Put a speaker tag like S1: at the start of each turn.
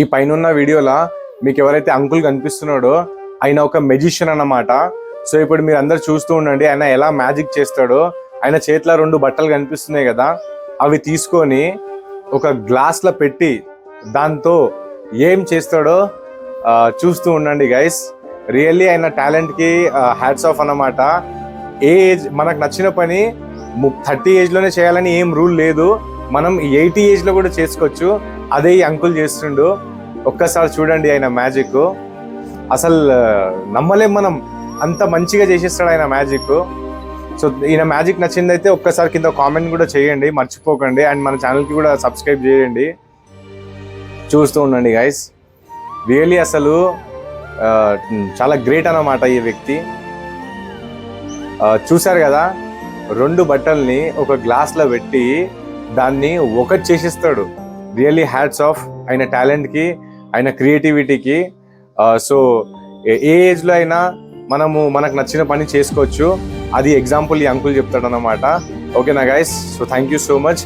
S1: ఈ పైన వీడియోలో మీకు ఎవరైతే అంకుల్ కనిపిస్తున్నాడో ఆయన ఒక మెజిషియన్ అన్నమాట. సో ఇప్పుడు మీరు అందరు చూస్తూ ఉండండి ఆయన ఎలా మ్యాజిక్ చేస్తాడో. ఆయన చేతిలో 2 బట్టలు కనిపిస్తున్నాయి కదా, అవి తీసుకొని ఒక గ్లాస్లో పెట్టి దాంతో ఏం చేస్తాడో చూస్తూ ఉండండి గైస్. రియల్లీ ఆయన టాలెంట్కి హ్యాట్స్ ఆఫ్ అన్నమాట. ఏ ఏజ్ మనకు నచ్చిన పని 30 ఏజ్లోనే చేయాలని ఏం రూల్ లేదు, మనం 80 ఏజ్లో కూడా చేసుకోవచ్చు. అదే ఈ అంకుల్ చేస్తుండు. ఒక్కసారి చూడండి ఆయన మ్యాజిక్, అసలు నమ్మలేం మనం, అంత మంచిగా చేసేస్తాడు ఆయన మ్యాజిక్. సో ఈయన మ్యాజిక్ నచ్చిందైతే ఒక్కసారి కింద కామెంట్ కూడా చేయండి మర్చిపోకండి. అండ్ మన ఛానల్కి కూడా సబ్స్క్రైబ్ చేయండి. చూస్తూ ఉండండి గైస్. రియల్లీ అసలు చాలా గ్రేట్ అన్నమాట ఈ వ్యక్తి. చూశారు కదా, 2 బట్టల్ని ఒక గ్లాస్లో పెట్టి దాన్ని ఒకటి చేసిస్తాడు. రియల్లీ హ్యాట్స్ ఆఫ్ ఆయన టాలెంట్కి, ఆయన క్రియేటివిటీకి. సో ఏ ఏజ్లో అయినా మనకు నచ్చిన పని చేసుకోవచ్చు. అది ఎగ్జాంపుల్ ఈ అంకుల్ చెప్తాడు అన్నమాట. ఓకేనా guys? So thank you so much.